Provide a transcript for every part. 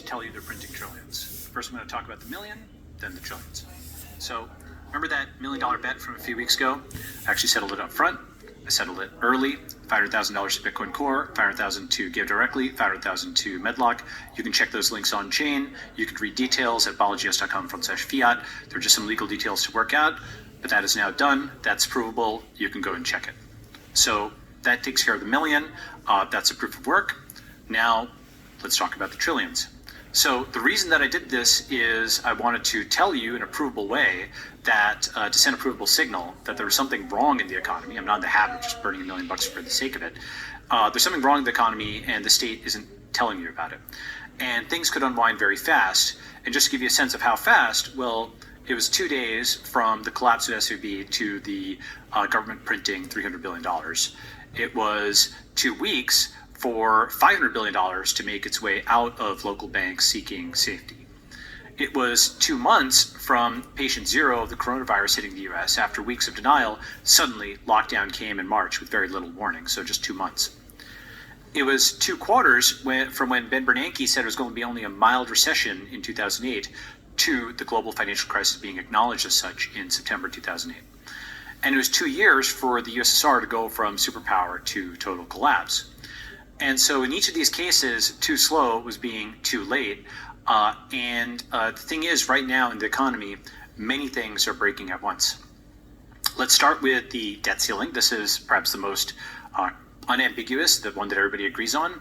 tell you they're printing trillions. First, I'm going to talk about the million, then the trillions. So, remember that $1 million bet from a few weeks ago? I actually settled it up front. I settled it early. $500,000 to Bitcoin Core, $500,000 to Give Directly, $500,000 to Medlock. You can check those links on chain. You can read details at balajios.com/fiat. There are just some legal details to work out, but that is now done. That's provable. You can go and check it. So that takes care of the million. That's a proof of work. Now, let's talk about the trillions. So the reason that I did this is I wanted to tell you in a provable way that to send a provable signal that there was something wrong in the economy. I'm not in the habit of just burning $1 million for the sake of it. There's something wrong in the economy and the state isn't telling you about it. And things could unwind very fast. And just to give you a sense of how fast, well, it was 2 days from the collapse of SVB to the government printing $300 billion. It was 2 weeks for $500 billion to make its way out of local banks seeking safety. It was 2 months from patient zero of the coronavirus hitting the US. After weeks of denial, suddenly lockdown came in March with very little warning, so just 2 months. It was 2 quarters from when Ben Bernanke said it was going to be only a mild recession in 2008 to the global financial crisis being acknowledged as such in September 2008. And it was 2 years for the USSR to go from superpower to total collapse. And so in each of these cases, too slow was being too late. The thing is, right now in the economy, many things are breaking at once. Let's start with the debt ceiling. This is perhaps the most unambiguous, the one that everybody agrees on.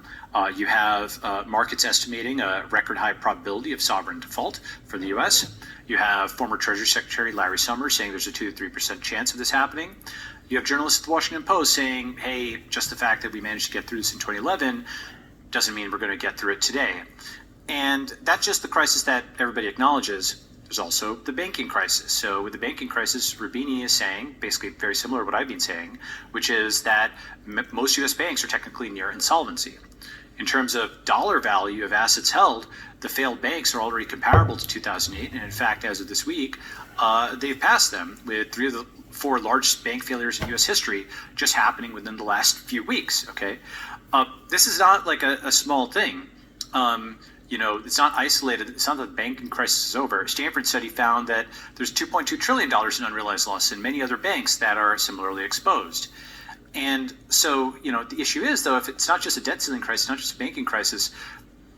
You have markets estimating a record high probability of sovereign default for the US. You have former Treasury Secretary Larry Summers saying there's a 2 to 3% chance of this happening. You have journalists at the Washington Post saying, hey, just the fact that we managed to get through this in 2011 doesn't mean we're going to get through it today. And that's just the crisis that everybody acknowledges. There's also the banking crisis. So with the banking crisis, Rubini is saying, basically very similar to what I've been saying, which is that most US banks are technically near insolvency. In terms of dollar value of assets held, the failed banks are already comparable to 2008. And in fact, as of this week, they've passed them, with 3 of the 4 largest bank failures in US history just happening within the last few weeks, okay? This is not like a small thing. It's not isolated. It's not that the banking crisis is over. Stanford study found that there's $2.2 trillion in unrealized loss in many other banks that are similarly exposed. And so, the issue is, though, if it's not just a debt ceiling crisis, not just a banking crisis,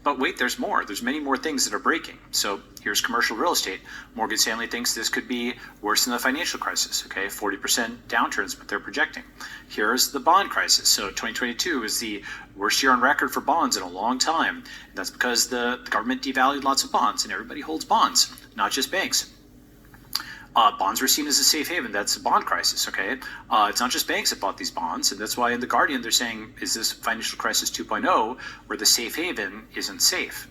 but wait, there's more. There's many more things that are breaking. So here's commercial real estate. Morgan Stanley thinks this could be worse than the financial crisis, okay? 40% downturns, what they're projecting. Here's the bond crisis. So 2022 is the worst year on record for bonds in a long time. And that's because the government devalued lots of bonds, and everybody holds bonds, not just banks. Bonds were seen as a safe haven. That's a bond crisis, okay? It's not just banks that bought these bonds, and that's why in The Guardian they're saying, is this financial crisis 2.0 where the safe haven isn't safe?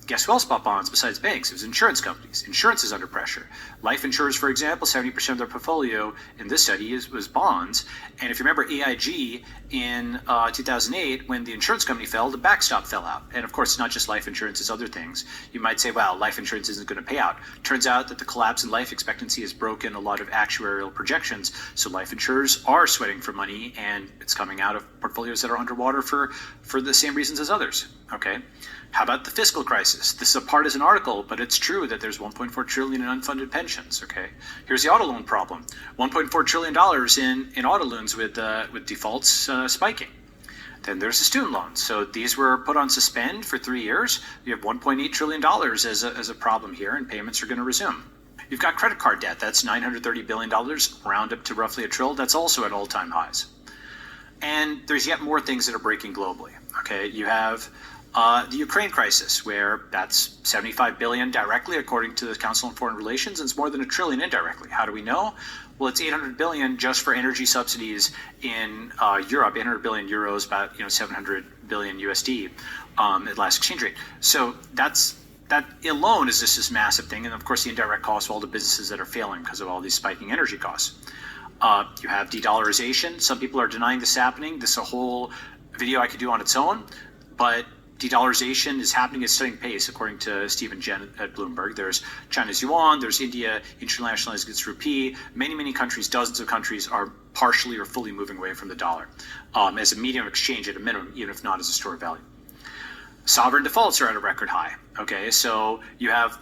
Guess who else bought bonds besides banks? It was insurance companies. Insurance is under pressure. Life insurers, for example, 70% of their portfolio in this study was bonds. And if you remember AIG in 2008, when the insurance company fell, the backstop fell out. And of course, it's not just life insurance, it's other things. You might say, wow, life insurance isn't going to pay out. Turns out that the collapse in life expectancy has broken a lot of actuarial projections. So life insurers are sweating for money, and it's coming out of portfolios that are underwater for the same reasons as others, okay? How about the fiscal crisis? This is a partisan article, but it's true that there's $1.4 trillion in unfunded pensions, okay? Here's the auto loan problem. $1.4 trillion in auto loans with defaults spiking. Then there's the student loans. So these were put on suspend for 3 years. You have $1.8 trillion as a problem here, and payments are going to resume. You've got credit card debt. That's $930 billion, round up to roughly $1 trillion. That's also at all-time highs. And there's yet more things that are breaking globally, okay? You have the Ukraine crisis, where that's $75 billion directly, according to the Council on Foreign Relations, and it's more than $1 trillion indirectly. How do we know? Well, it's $800 billion just for energy subsidies in Europe, 800 billion euros, about 700 billion USD at last exchange rate. So that alone is just this massive thing, and of course the indirect costs of all the businesses that are failing because of all these spiking energy costs. You have de-dollarization. Some people are denying this happening. This is a whole video I could do on its own, but de-dollarization is happening at a stunning pace, according to Stephen Jen at Bloomberg. There's China's yuan, there's India internationalizing its rupee. Many countries, dozens of countries, are partially or fully moving away from the dollar as a medium of exchange at a minimum, even if not as a store of value. Sovereign defaults are at a record high. Okay, so you have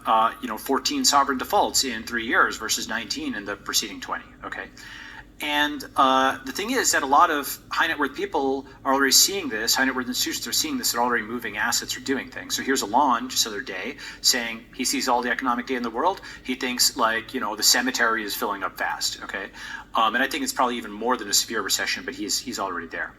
14 sovereign defaults in 3 years versus 19 in the preceding 20. Okay, and the thing is that a lot of high net worth people are already seeing this. High net worth institutions are seeing this. They're already moving assets or doing things. So here's Alon just the other day saying he sees all the economic data in the world. He thinks the cemetery is filling up fast. Okay, and I think it's probably even more than a severe recession, but he's already there.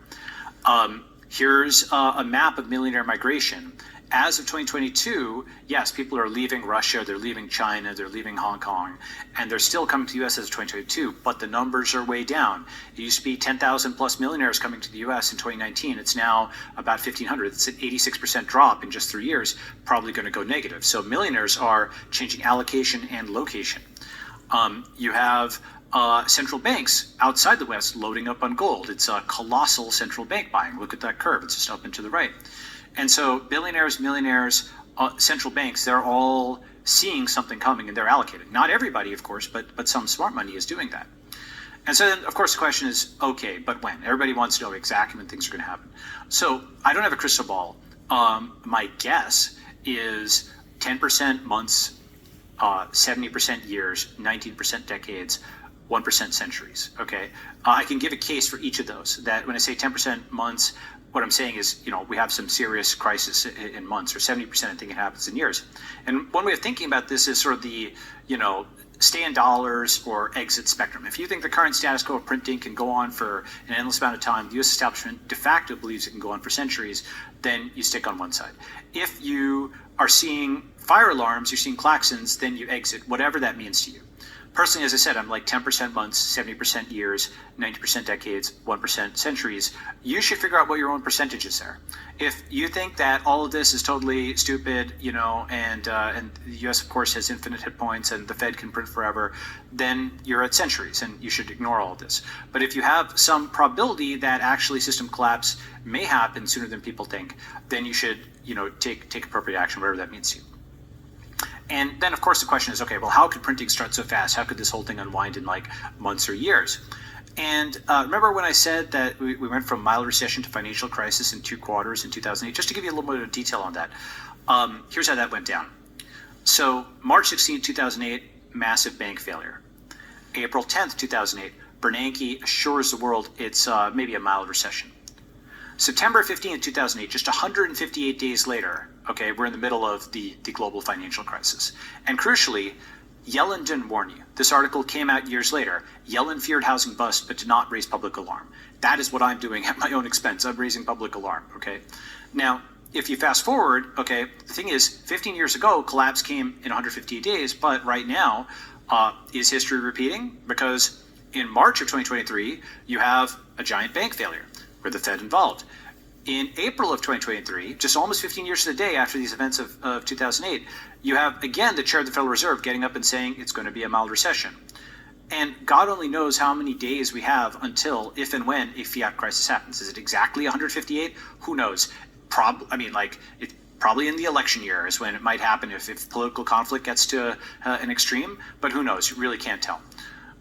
Here's a map of millionaire migration. As of 2022, yes, people are leaving Russia, they're leaving China, they're leaving Hong Kong, and they're still coming to the US as of 2022, but the numbers are way down. It used to be 10,000 plus millionaires coming to the US in 2019. It's now about 1,500. It's an 86% drop in just 3 years, probably going to go negative. So millionaires are changing allocation and location. You have central banks outside the West loading up on gold. It's a colossal central bank buying. Look at that curve. It's just up and to the right. And so billionaires, millionaires, central banks, they're all seeing something coming and they're allocating. Not everybody, of course, but some smart money is doing that. And so then, of course, the question is, okay, but when? Everybody wants to know exactly when things are going to happen. So I don't have a crystal ball. My guess is 10% months, 70% years, 19% decades, 1% centuries. Okay, I can give a case for each of those. That when I say 10% months, what I'm saying is, we have some serious crisis in months, or 70% I think it happens in years. And one way of thinking about this is sort of the, stay in dollars or exit spectrum. If you think the current status quo of printing can go on for an endless amount of time, the U.S. establishment de facto believes it can go on for centuries, then you stick on one side. If you are seeing fire alarms, you're seeing klaxons, then you exit, whatever that means to you. Personally, as I said, I'm like 10% months, 70% years, 90% decades, 1% centuries. You should figure out what your own percentage is there. If you think that all of this is totally stupid, and the U.S. of course has infinite hit points and the Fed can print forever, then you're at centuries and you should ignore all of this. But if you have some probability that actually system collapse may happen sooner than people think, then you should, take appropriate action, whatever that means to you. And then, of course, the question is, okay, well, how could printing start so fast? How could this whole thing unwind in like months or years? And remember when I said that we went from mild recession to financial crisis in 2 quarters in 2008? Just to give you a little bit of detail on that, here's how that went down. So March 16, 2008, massive bank failure. April 10th, 2008, Bernanke assures the world it's maybe a mild recession. September 15th, 2008, just 158 days later, okay, we're in the middle of the global financial crisis. And crucially, Yellen didn't warn you. This article came out years later. Yellen feared housing bust, but did not raise public alarm. That is what I'm doing at my own expense. I'm raising public alarm, okay? Now, if you fast forward, okay, the thing is, 15 years ago, collapse came in 158 days, but right now, is history repeating? Because in March of 2023, you have a giant bank failure with the Fed involved. In April of 2023, just almost 15 years to the day after these events of 2008, you have, again, the chair of the Federal Reserve getting up and saying it's going to be a mild recession. And God only knows how many days we have until, if and when, a fiat crisis happens. Is it exactly 158? Who knows? It's probably in the election year is when it might happen if political conflict gets to an extreme, but who knows? You really can't tell.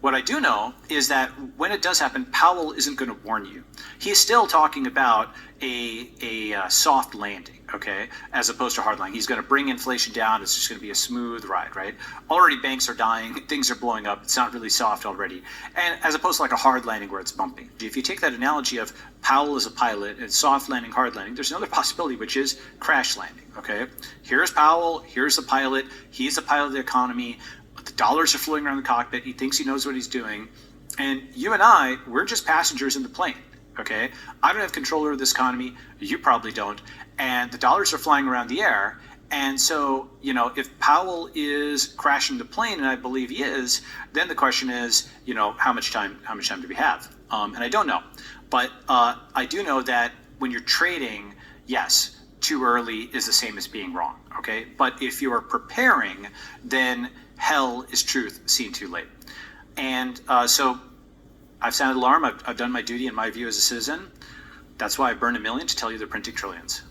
What I do know is that when it does happen, Powell isn't going to warn you. He's still talking about a soft landing, okay, as opposed to hard landing. He's going to bring inflation down. It's just going to be a smooth ride, right? Already banks are dying. Things are blowing up. It's not really soft already. And as opposed to like a hard landing where it's bumpy. If you take that analogy of Powell as a pilot and soft landing, hard landing, there's another possibility, which is crash landing, okay? Here's Powell. Here's the pilot. He's the pilot of the economy. The dollars are floating around the cockpit. He thinks he knows what he's doing. And you and I, we're just passengers in the plane, okay? I don't have control over this economy. You probably don't. And the dollars are flying around the air. And so, if Powell is crashing the plane, and I believe he is, then the question is, how much time do we have? And I don't know. But I do know that when you're trading, yes, too early is the same as being wrong, okay? But if you're preparing, then hell is truth seen too late. And so I've sounded alarm. I've done my duty in my view as a citizen. That's why I burned $1 million to tell you they're printing trillions.